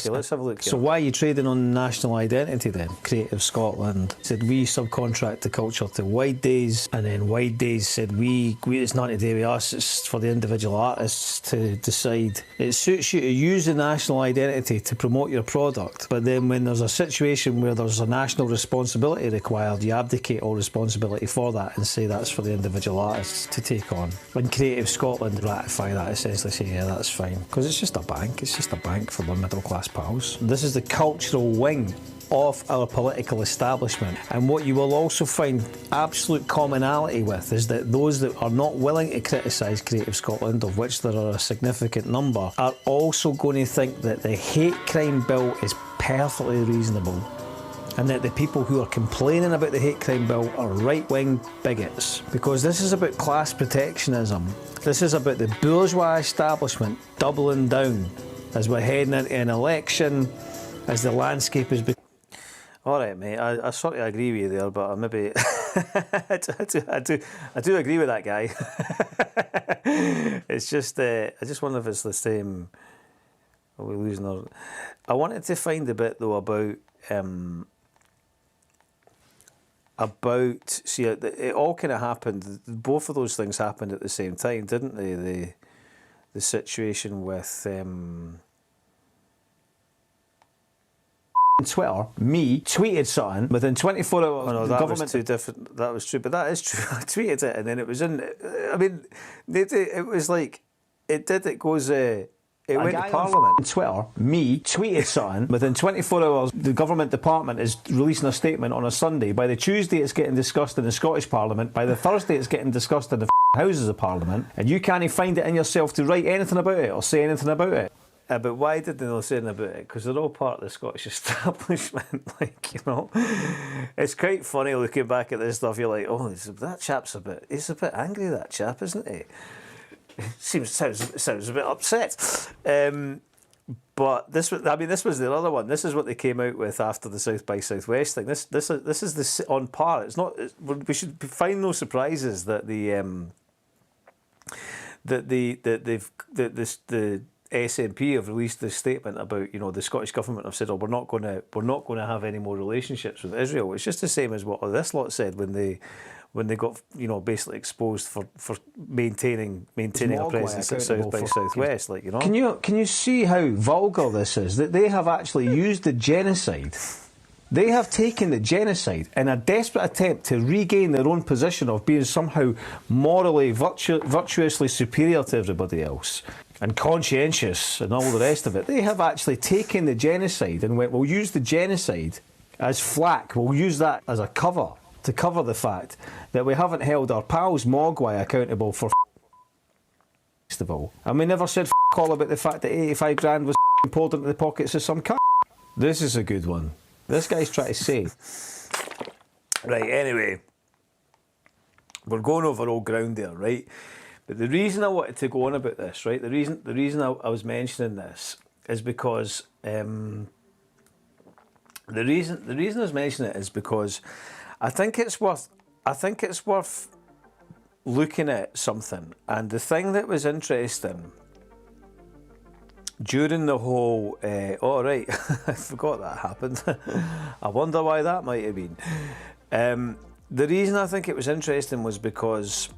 Okay, let's have a look here. So why are you trading on national identity then? Creative Scotland said we subcontract the culture to Wide Days, and then Wide Days said we it's not to do with us, it's for the individual artists to decide. It suits you to use the national identity to promote your product, but then when there's a situation where there's a national responsibility required, you abdicate all responsibility for that and say that's for the individual artists to take on. When Creative Scotland ratify that, essentially say, yeah, that's fine. Because it's just a bank for the middle class pals. This is the cultural wing of our political establishment, and what you will also find absolute commonality with is that those that are not willing to criticise Creative Scotland, of which there are a significant number, are also going to think that the hate crime bill is perfectly reasonable, and that the people who are complaining about the hate crime bill are right-wing bigots. Because this is about class protectionism. This is about the bourgeois establishment doubling down as we're heading into an election, as the landscape is becoming. All right, mate. I sort of agree with you there, but I maybe I do agree with that guy. It's just I just wonder if it's the same. Are we losing our? I wanted to find a bit though about see it all kind of happened. Both of those things happened at the same time, didn't they? The situation with. Twitter, me tweeted something within 24 hours. Oh no, that was too different. That was true, but that is true. I tweeted it, and then it was in. I mean, it was like it did. It goes. It went to Parliament. On Twitter, me tweeted something within 24 hours. The government department is releasing a statement on a Sunday. By the Tuesday, it's getting discussed in the Scottish Parliament. By the Thursday, it's getting discussed in the Houses of Parliament, and you can't find it in yourself to write anything about it or say anything about it. But why did they not say anything about it? Because they're all part of the Scottish establishment. It's quite funny looking back at this stuff. You're like, oh, that chap's he's a bit angry, that chap, isn't he? Sounds a bit upset. But this was the other one. This is what they came out with after the South by Southwest thing. This is on par. It's not. We should find no surprises that the SNP have released this statement about, the Scottish government have said, oh, we're not going to have any more relationships with Israel. It's just the same as what this lot said when they got basically exposed for maintaining a presence at South by Southwest. Can you see how vulgar this is? That they have actually used the genocide. They have taken the genocide in a desperate attempt to regain their own position of being somehow morally, virtuously superior to everybody else, and conscientious and all the rest of it. They have actually taken the genocide and went, we'll use the genocide as flack, we'll use that as a cover to cover the fact that we haven't held our pals Mogwai accountable for festival. And we never said all about the fact that 85 grand was poured into the pockets of some cunt. This is a good one. This guy's trying to say. Right, anyway. We're going over old ground there, right? But the reason I wanted to go on about this, right? The reason I was mentioning this is because the reason I was mentioning it is because I think it's worth looking at something. And the thing that was interesting during the whole, I forgot that happened. I wonder why that might have been. The reason I think it was interesting was because,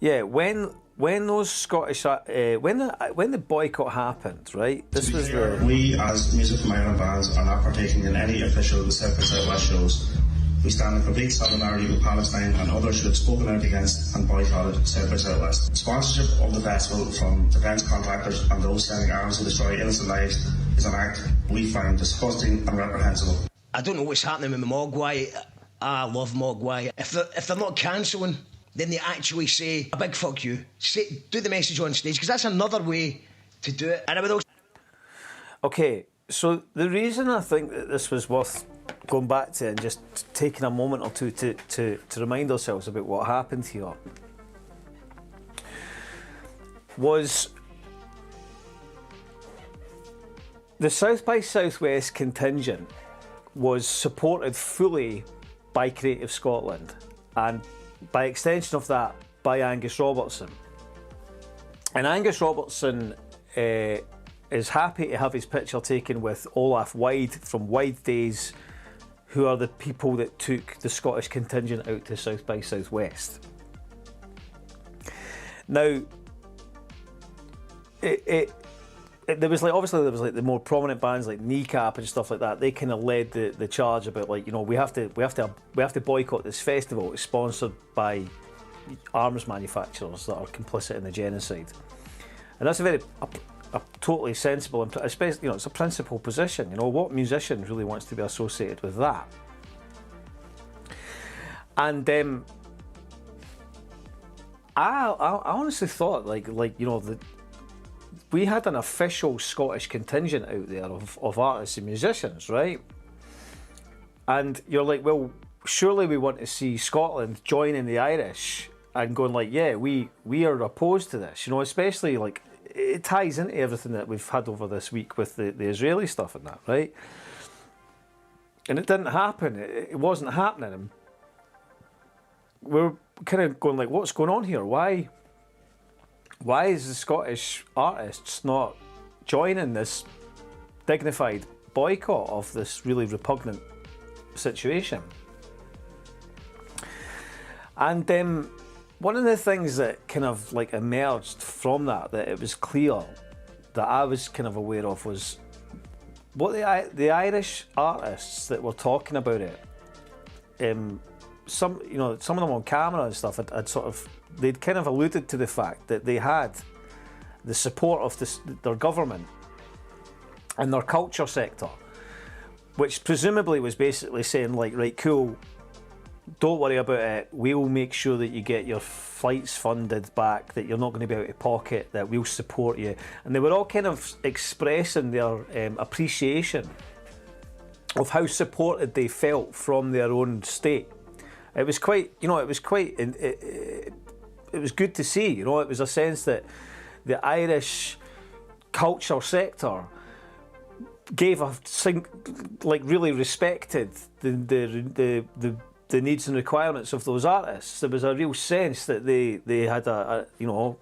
when those Scottish, when the boycott happened, right? This was the. We, as music from Ireland bands, are not partaking in any official South by Southwest shows. We stand in complete solidarity with Palestine and others who have spoken out against and boycotted South by Southwest. Sponsorship of the festival from defence contractors and those selling arms to destroy innocent lives is an act we find disgusting and reprehensible. I don't know what's happening with Mogwai. I love Mogwai. If they're not cancelling, then they actually say a big fuck you. Do the message on stage, because that's another way to do it. And Okay, so the reason I think that this was worth going back to and just taking a moment or two to remind ourselves about what happened here was the South by Southwest contingent was supported fully by Creative Scotland, and by extension of that by Angus Robertson. And Angus Robertson is happy to have his picture taken with Olaf Wide from Wide Days, who are the people that took the Scottish contingent out to South by Southwest. Now, there was like the more prominent bands like Kneecap and stuff like that. They kind of led the charge about, like, you know, we have to boycott this festival. It's sponsored by arms manufacturers that are complicit in the genocide, and that's a totally sensible, and especially, you know, it's a principled position. You know, what musician really wants to be associated with that? And I honestly thought, like you know, we had an official Scottish contingent out there of artists and musicians, right? And you're like, well, surely we want to see Scotland joining the Irish and going like, yeah, we are opposed to this, you know, especially like it ties into everything that we've had over this week with the Israeli stuff and that, right? And it didn't happen. It wasn't happening. And we're kind of going like, what's going on here? Why is the Scottish artists not joining this dignified boycott of this really repugnant situation? And one of the things that kind of like emerged from that it was clear that I was kind of aware of was what the Irish artists that were talking about it. Some of them on camera and stuff they'd kind of alluded to the fact that they had the support of their government and their culture sector, which presumably was basically saying like, right, cool, don't worry about it, we'll make sure that you get your flights funded back, that you're not going to be out of pocket, that we'll support you. And they were all kind of expressing their appreciation of how supported they felt from their own state. It was quite, you know, it was good to see, you know. It was a sense that the Irish culture sector really respected the needs and requirements of those artists. There was a real sense that they had there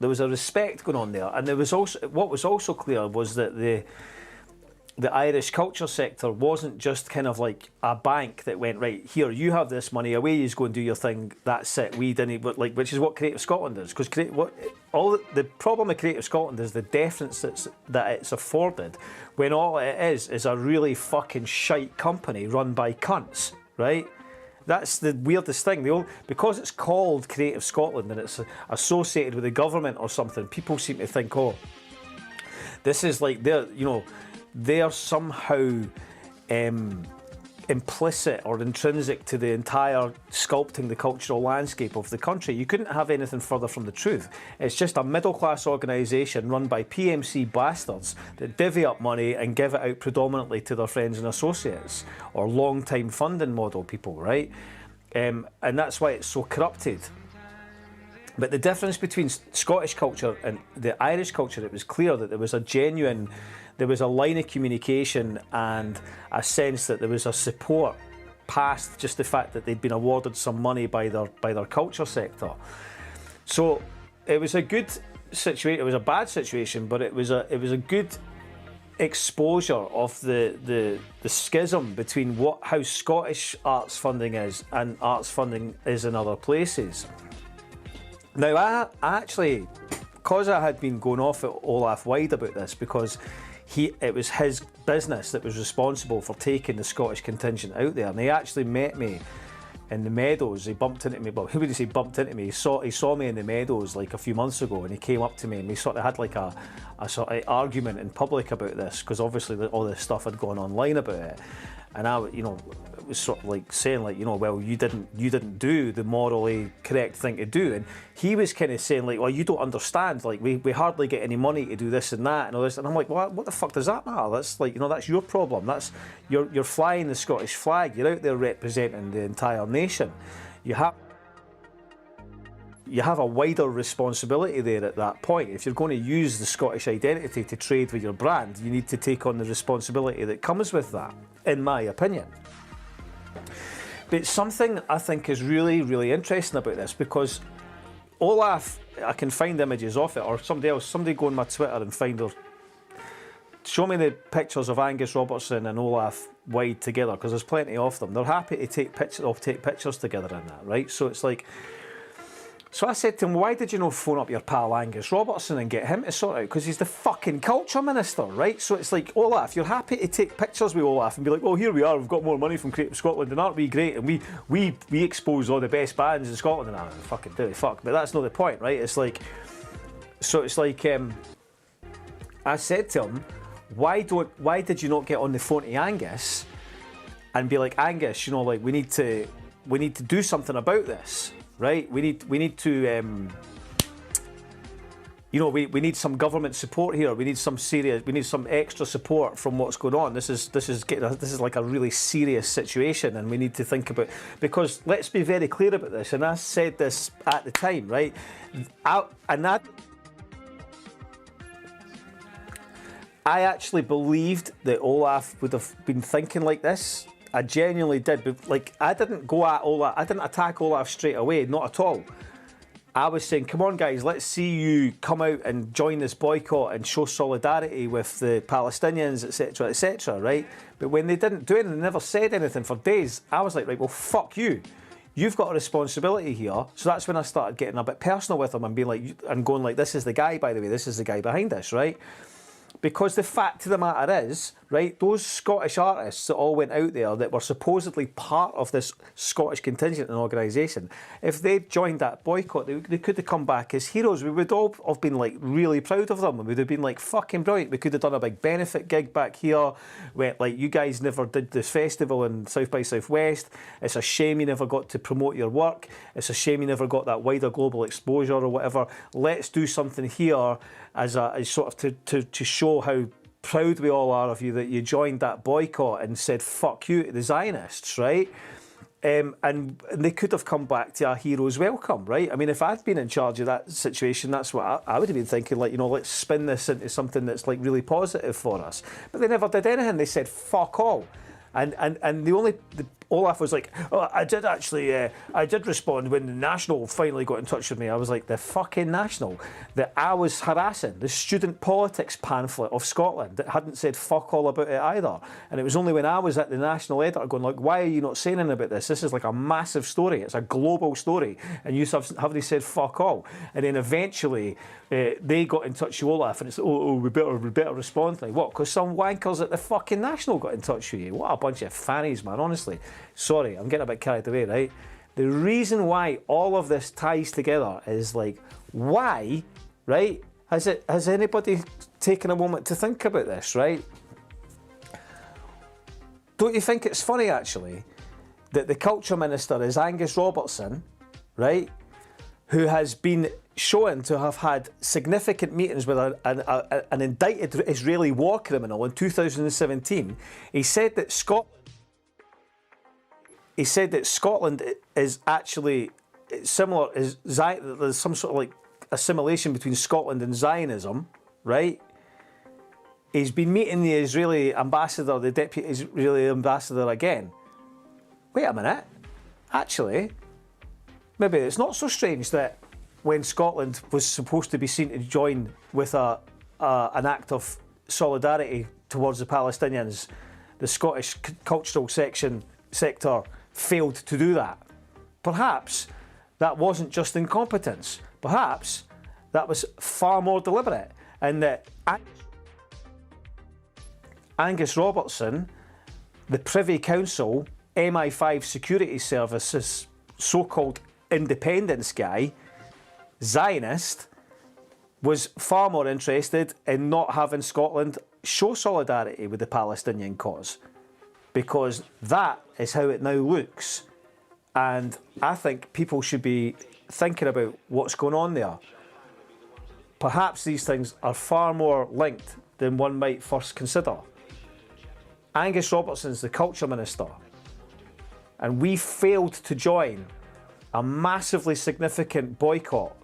was a respect going on there. And there was also, what was also clear was that the Irish culture sector wasn't just kind of like a bank that went, right, here, you have this money, away you go and do your thing, that's it, we didn't, but like, which is what Creative Scotland is. Because the problem with Creative Scotland is the deference that it's afforded when all it is a really fucking shite company run by cunts, right? That's the weirdest thing. Because it's called Creative Scotland and it's associated with the government or something, people seem to think, oh, this is like they're somehow implicit or intrinsic to the entire sculpting the cultural landscape of the country. You couldn't have anything further from the truth. It's just a middle-class organisation run by PMC bastards that divvy up money and give it out predominantly to their friends and associates, or long-time funding model people, right? And that's why it's so corrupted. But the difference between Scottish culture and the Irish culture, it was clear that there was a line of communication and a sense that there was a support past just the fact that they'd been awarded some money by their culture sector. So it was a good situation. It was a bad situation, but it was a good exposure of the schism between how Scottish arts funding is and arts funding is in other places. Now, I actually, because I had been going off at Olaf Wide about this, because it was his business that was responsible for taking the Scottish contingent out there, and he actually met me in the Meadows. He bumped into me, well, who would he say bumped into me? He saw me in the Meadows like a few months ago, and he came up to me and we sort of had like a sort of argument in public about this, because obviously all this stuff had gone online about it. And I, it was sort of like saying, like, well, you didn't do the morally correct thing to do. And he was kind of saying, like, well, you don't understand. Like, we hardly get any money to do this and that and all this. And I'm like, well, what the fuck does that matter? That's like, that's your problem. That's you're flying the Scottish flag. You're out there representing the entire nation. You have a wider responsibility there at that point. If you're going to use the Scottish identity to trade with your brand, you need to take on the responsibility that comes with that, in my opinion. But something I think is really, really interesting about this, because Olaf, I can find images of it, or somebody go on my Twitter and find show me the pictures of Angus Robertson and Olaf Wide together, because there's plenty of them. They're happy to take pictures together in that, right? So it's like, so I said to him, why did you not phone up your pal Angus Robertson and get him to sort out? Because he's the fucking culture minister, right? So it's like, Olaf, you're happy to take pictures with Olaf and be like, well, here we are, we've got more money from Creative Scotland, and aren't we great? And we expose all the best bands in Scotland, and I fucking do, fuck. But that's not the point, right? It's like, so it's like, I said to him, why did you not get on the phone to Angus and be like, Angus, you know, like we need to do something about this. Right, we need to, you know, we need some government support here. We need some extra support from what's going on. This is like a really serious situation, and we need to think about, because let's be very clear about this. And I said this at the time, right? I actually believed that Olaf would have been thinking like this. I genuinely did, but like I didn't go at Olaf, I didn't attack Olaf straight away, not at all. I was saying, come on guys, let's see you come out and join this boycott and show solidarity with the Palestinians, etc., right? But when they didn't do it and they never said anything for days, I was like, right, well, fuck you. You've got a responsibility here. So that's when I started getting a bit personal with them and being like, and going like, this is the guy, by the way, this is the guy behind this, right? Because the fact of the matter is, right, those Scottish artists that all went out there that were supposedly part of this Scottish contingent and organisation, if they'd joined that boycott, they could have come back as heroes. We would all have been like really proud of them. We would have been like fucking brilliant. We could have done a big benefit gig back here where like, you guys never did this festival in South by Southwest. It's a shame you never got to promote your work. It's a shame you never got that wider global exposure or whatever. Let's do something here as sort of to show how proud we all are of you that you joined that boycott and said fuck you to the Zionists, right? And they could have come back to a hero's welcome, right? I mean, if I'd been in charge of that situation, that's what I would have been thinking, like, you know, let's spin this into something that's like really positive for us. But they never did anything. They said fuck all. And Olaf was like, oh, I did respond when the National finally got in touch with me. I was like, the fucking National that I was harassing, the student politics pamphlet of Scotland that hadn't said fuck all about it either. And it was only when I was at the National editor going like, why are you not saying anything about this? This is like a massive story. It's a global story. And you haven't said fuck all. And then eventually they got in touch with Olaf and it's, we better respond. Like, what? Because some wankers at the fucking National got in touch with you. What a bunch of fannies, man, honestly. Sorry, I'm getting a bit carried away, right? The reason why all of this ties together is like, why, right? Has anybody taken a moment to think about this, right? Don't you think it's funny, actually, that the culture minister is Angus Robertson, right? Who has been shown to have had significant meetings with an indicted Israeli war criminal in 2017. He said that Scotland is actually similar. There's some sort of like assimilation between Scotland and Zionism, right? He's been meeting the Israeli ambassador, the deputy Israeli ambassador again. Wait a minute. Actually, maybe it's not so strange that when Scotland was supposed to be seen to join with an act of solidarity towards the Palestinians, the Scottish cultural sector failed to do that. Perhaps that wasn't just incompetence. Perhaps that was far more deliberate, and that Angus Robertson, the Privy Council, MI5 Security Services so-called independence guy, Zionist, was far more interested in not having Scotland show solidarity with the Palestinian cause, because that is how it now looks. And I think people should be thinking about what's going on there. Perhaps these things are far more linked than one might first consider. Angus Robertson's the culture minister, and we failed to join a massively significant boycott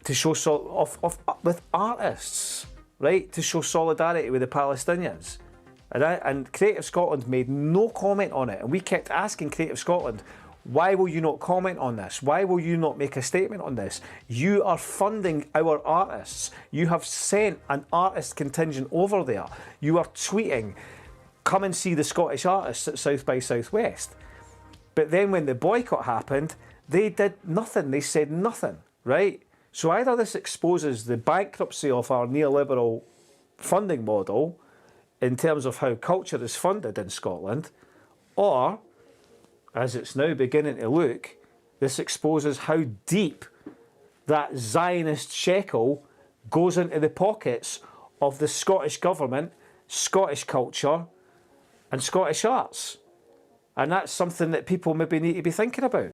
to show with artists, right? To show solidarity with the Palestinians. And Creative Scotland made no comment on it, and we kept asking Creative Scotland, Why will you not comment on this? Why will you not make a statement on this? You are funding our artists. You have sent an artist contingent over there. You are tweeting, come and see the Scottish artists at South by Southwest. But then when the boycott happened, they did nothing. They said nothing, right? So either this exposes the bankruptcy of our neoliberal funding model in terms of how culture is funded in Scotland, or, as it's now beginning to look, this exposes how deep that Zionist shekel goes into the pockets of the Scottish government, Scottish culture, and Scottish arts. And that's something that people maybe need to be thinking about.